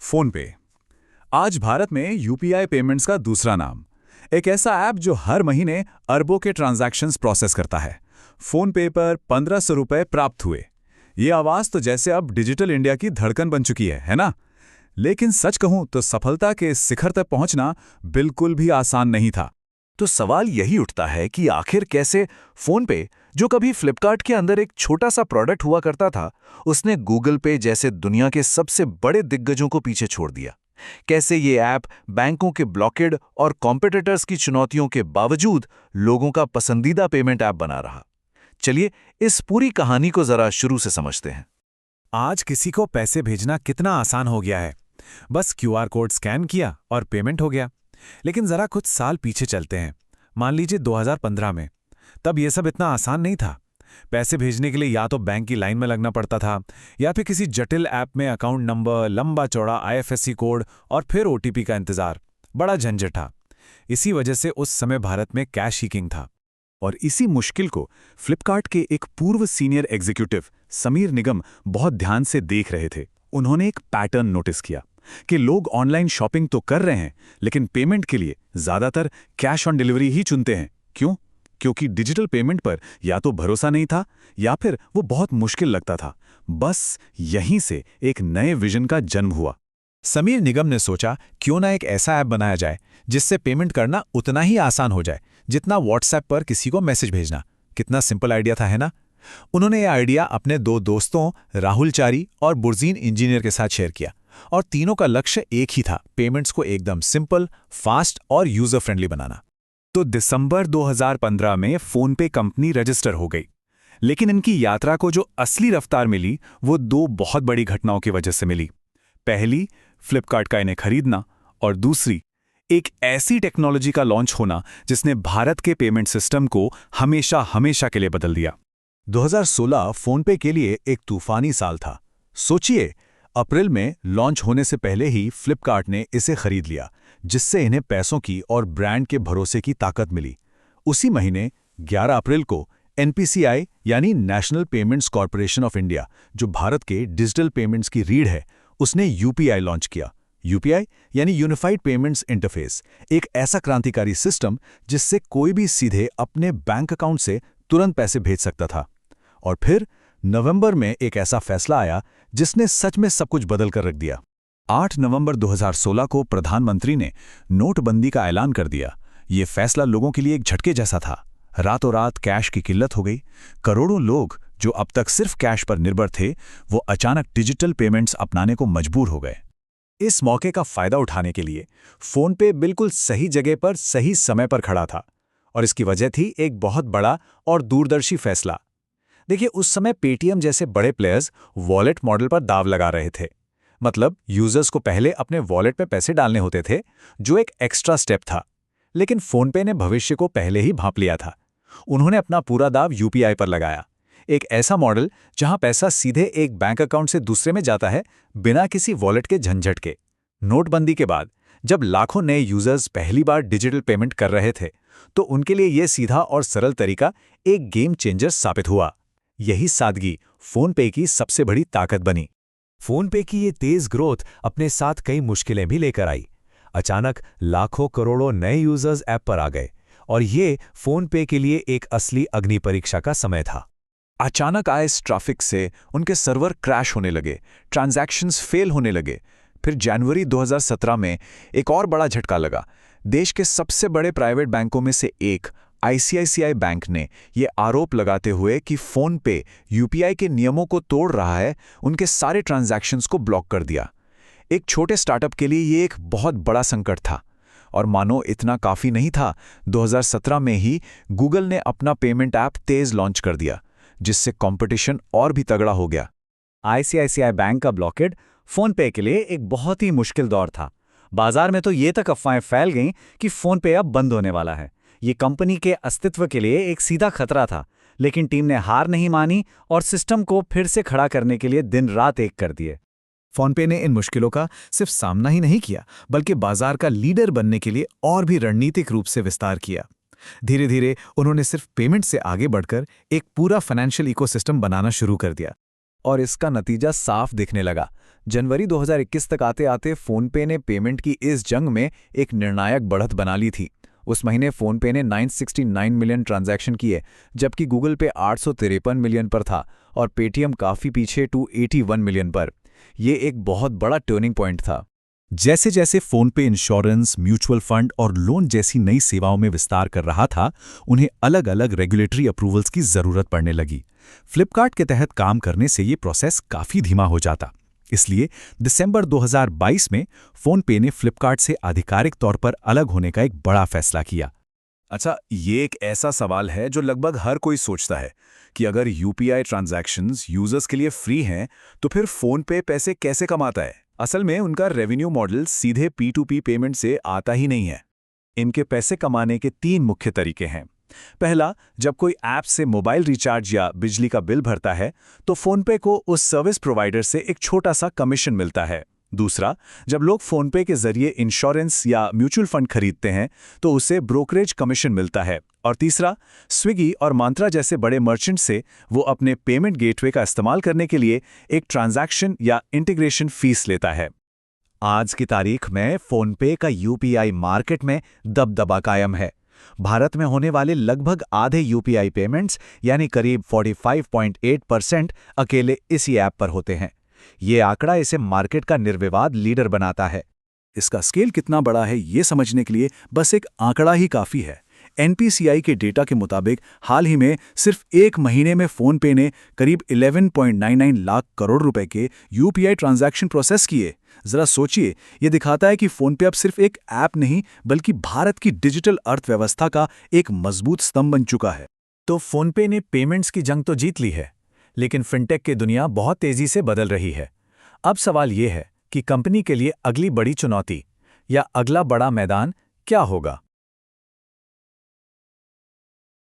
Phone पे आज भारत में यूपीआई पेमेंट्स का दूसरा नाम। एक ऐसा ऐप जो हर महीने अरबों के ट्रांजैक्शंस प्रोसेस करता है। फोन पे पर 1500 रुपए प्राप्त हुए। ये आवाज तो जैसे अब डिजिटल इंडिया की धड़कन बन चुकी है ना? लेकिन सच कहूं तो सफलता के इस शिखर तक पहुंचना बिल्कुल भी आसान नहीं था। तो सवाल यही उठता है कि आखिर कैसे फोन पे, जो कभी फ्लिपकार्ट के अंदर एक छोटा सा प्रोडक्ट हुआ करता था, उसने गूगल पे जैसे दुनिया के सबसे बड़े दिग्गजों को पीछे छोड़ दिया। कैसे ये ऐप बैंकों के ब्लॉकेड और कॉम्पिटिटर्स की चुनौतियों के बावजूद लोगों का पसंदीदा पेमेंट ऐप बना रहा। चलिए इस पूरी कहानी को जरा शुरू से समझते हैं। आज किसी को पैसे भेजना कितना आसान हो गया है। बस क्यूआर कोड स्कैन किया और पेमेंट हो गया। लेकिन जरा कुछ साल पीछे चलते हैं। मान लीजिए 2015 में। तब यह सब इतना आसान नहीं था। पैसे भेजने के लिए या तो बैंक की लाइन में लगना पड़ता था या फिर किसी जटिल ऐप में अकाउंट नंबर, लंबा चौड़ा आईएफएससी कोड और फिर ओटीपी का इंतजार। बड़ा झंझट था। इसी वजह से उस समय भारत में कैश ही किंग था। और इसी मुश्किल को फ्लिपकार्ट के एक पूर्व सीनियर एग्जीक्यूटिव समीर निगम बहुत ध्यान से देख रहे थे। उन्होंने एक पैटर्न नोटिस किया कि लोग ऑनलाइन शॉपिंग तो कर रहे हैं, लेकिन पेमेंट के लिए ज्यादातर कैश ऑन डिलीवरी ही चुनते हैं। क्यों? क्योंकि डिजिटल पेमेंट पर या तो भरोसा नहीं था या फिर वो बहुत मुश्किल लगता था। बस यहीं से एक नए विजन का जन्म हुआ। समीर निगम ने सोचा, क्यों ना एक ऐसा ऐप बनाया जाए जिससे पेमेंट करना उतना ही आसान हो जाए जितना व्हाट्सएप पर किसी को मैसेज भेजना। कितना सिंपल आइडिया था, है ना? उन्होंने यह आइडिया अपने दो दोस्तों राहुल चारी और बुर्जीन इंजीनियर के साथ शेयर किया और तीनों का लक्ष्य एक ही था, पेमेंट्स को एकदम सिंपल, फास्ट और यूजर फ्रेंडली बनाना। तो दिसंबर 2015 में फोनपे कंपनी रजिस्टर हो गई। लेकिन इनकी यात्रा को जो असली रफ्तार मिली वो दो बहुत बड़ी घटनाओं की वजह से मिली। पहली, फ्लिपकार्ट का इन्हें खरीदना, और दूसरी, एक ऐसी टेक्नोलॉजी का लॉन्च होना जिसने भारत के पेमेंट सिस्टम को हमेशा हमेशा के लिए बदल दिया। 2016 फोनपे के लिए एक तूफानी साल था। सोचिए, अप्रैल में लॉन्च होने से पहले ही फ्लिपकार्ट ने इसे खरीद लिया, जिससे इन्हें पैसों की और ब्रांड के भरोसे की ताकत मिली। उसी महीने 11 अप्रैल को एनपीसीआई यानी national payments corporation of India, जो भारत के डिजिटल पेमेंट्स की रीढ़ है, उसने यूपीआई लॉन्च किया। यूपीआई यानी यूनिफाइड पेमेंट्स इंटरफेस, एक ऐसा क्रांतिकारी सिस्टम जिससे कोई भी सीधे अपने बैंक अकाउंट से तुरंत पैसे भेज सकता था। और फिर नवंबर में एक ऐसा फैसला आया जिसने सच में सब कुछ बदल कर रख दिया। 8 नवंबर 2016 को प्रधानमंत्री ने नोटबंदी का ऐलान कर दिया। ये फैसला लोगों के लिए एक झटके जैसा था। रातों रात कैश की किल्लत हो गई। करोड़ों लोग जो अब तक सिर्फ कैश पर निर्भर थे, वो अचानक डिजिटल पेमेंट्स अपनाने को मजबूर हो गए। इस मौके का फायदा उठाने के लिए फोनपे बिल्कुल सही जगह पर सही समय पर खड़ा था। और इसकी वजह थी एक बहुत बड़ा और दूरदर्शी फैसला। देखिए, उस समय पेटीएम जैसे बड़े प्लेयर्स वॉलेट मॉडल पर दाव लगा रहे थे। मतलब यूजर्स को पहले अपने वॉलेट में पैसे डालने होते थे, जो एक एक्स्ट्रा स्टेप था। लेकिन फोनपे ने भविष्य को पहले ही भांप लिया था। उन्होंने अपना पूरा दाव यूपीआई पर लगाया। एक ऐसा मॉडल जहां पैसा सीधे एक बैंक अकाउंट से दूसरे में जाता है, बिना किसी वॉलेट के झंझट के। नोटबंदी के बाद जब लाखों नए यूजर्स पहली बार डिजिटल पेमेंट कर रहे थे, तो उनके लिए यह सीधा और सरल तरीका एक गेम चेंजर साबित हुआ। यही सादगी फोनपे की सबसे बड़ी ताकत बनी। फोनपे की ये तेज ग्रोथ अपने साथ कई मुश्किलें भी लेकर आई। अचानक लाखों करोड़ों नए यूजर्स ऐप पर आ गए और ये फोनपे के लिए एक असली अग्नि परीक्षा का समय था। अचानक आए इस ट्रैफिक से उनके सर्वर क्रैश होने लगे, ट्रांजैक्शंस फेल होने लगे। फिर जनवरी 2017 में एक और बड़ा झटका लगा। देश के सबसे बड़े प्राइवेट बैंकों में से एक आईसीआईसीआई बैंक ने यह आरोप लगाते हुए कि फोनपे यूपीआई के नियमों को तोड़ रहा है, उनके सारे ट्रांजैक्शंस को ब्लॉक कर दिया। एक छोटे स्टार्टअप के लिए ये एक बहुत बड़ा संकट था। और मानो इतना काफी नहीं था, 2017 में ही गूगल ने अपना पेमेंट ऐप तेज लॉन्च कर दिया, जिससे कंपटीशन और भी तगड़ा हो गया। आईसीआईसीआई बैंक का ब्लॉकेड फोनपे के लिए एक बहुत ही मुश्किल दौर था। बाजार में तो ये तक अफवाहें फैल गईं कि फोनपे अब बंद होने वाला है। ये कंपनी के अस्तित्व के लिए एक सीधा खतरा था। लेकिन टीम ने हार नहीं मानी और सिस्टम को फिर से खड़ा करने के लिए दिन रात एक कर दिए। फोनपे ने इन मुश्किलों का सिर्फ सामना ही नहीं किया, बल्कि बाजार का लीडर बनने के लिए और भी रणनीतिक रूप से विस्तार किया। धीरे धीरे उन्होंने सिर्फ पेमेंट से आगे बढ़कर एक पूरा फाइनेंशियल इकोसिस्टम बनाना शुरू कर दिया। और इसका नतीजा साफ दिखने लगा। जनवरी 2021 तक आते आते फ़ोनपे ने पेमेंट की इस जंग में एक निर्णायक बढ़त बना ली थी। उस महीने फ़ोनपे ने 969 मिलियन ट्रांजैक्शन किए, जबकि गूगल पे 853 मिलियन पर था और पेटीएम काफ़ी पीछे 281 मिलियन पर। ये एक बहुत बड़ा टर्निंग पॉइंट था। जैसे जैसे फ़ोनपे इंश्योरेंस, म्यूचुअल फंड और लोन जैसी नई सेवाओं में विस्तार कर रहा था, उन्हें अलग अलग रेगुलेटरी अप्रूवल्स की ज़रूरत पड़ने लगी। फ्लिपकार्ट के तहत काम करने से ये प्रोसेस काफ़ी धीमा हो जाता। इसलिए दिसंबर 2022 में फ़ोनपे ने फ्लिपकार्ट से आधिकारिक तौर पर अलग होने का एक बड़ा फैसला किया। अच्छा, ये एक ऐसा सवाल है जो लगभग हर कोई सोचता है कि अगर यूपीआई ट्रांजैक्शंस यूजर्स के लिए फ्री हैं, तो फिर फ़ोनपे पैसे कैसे कमाता है? असल में उनका रेवेन्यू मॉडल सीधे P2P पेमेंट से आता ही नहीं है। इनके पैसे कमाने के 3 मुख्य तरीके हैं। पहला, जब कोई ऐप से मोबाइल रिचार्ज या बिजली का बिल भरता है, तो फ़ोनपे को उस सर्विस प्रोवाइडर से एक छोटा सा कमीशन मिलता है। दूसरा, जब लोग फ़ोनपे के जरिए इंश्योरेंस या म्यूचुअल फंड खरीदते हैं, तो उसे ब्रोकरेज कमीशन मिलता है। और तीसरा, स्विगी और मंत्रा जैसे बड़े मर्चेंट से वो अपने पेमेंट गेटवे का इस्तेमाल करने के लिए एक ट्रांजैक्शन या इंटीग्रेशन फीस लेता है। आज की तारीख में फ़ोनपे का यूपीआई मार्केट में दबदबा कायम है। भारत में होने वाले लगभग आधे यूपीआई पेमेंट्स यानी करीब 45.8% अकेले इसी ऐप पर होते हैं। ये आंकड़ा इसे मार्केट का निर्विवाद लीडर बनाता है। इसका स्केल कितना बड़ा है ये समझने के लिए बस एक आंकड़ा ही काफ़ी है। NPCI के डेटा के मुताबिक हाल ही में सिर्फ एक महीने में फ़ोनपे ने करीब 11.99 लाख करोड़ रुपए के यूपीआई ट्रांजैक्शन प्रोसेस किए। ज़रा सोचिए, ये दिखाता है कि फ़ोनपे अब सिर्फ एक ऐप नहीं बल्कि भारत की डिजिटल अर्थव्यवस्था का एक मजबूत स्तंभ बन चुका है। तो फ़ोनपे ने पेमेंट्स की जंग तो जीत ली है, लेकिन फिनटेक की दुनिया बहुत तेज़ी से बदल रही है। अब सवाल ये है कि कंपनी के लिए अगली बड़ी चुनौती या अगला बड़ा मैदान क्या होगा?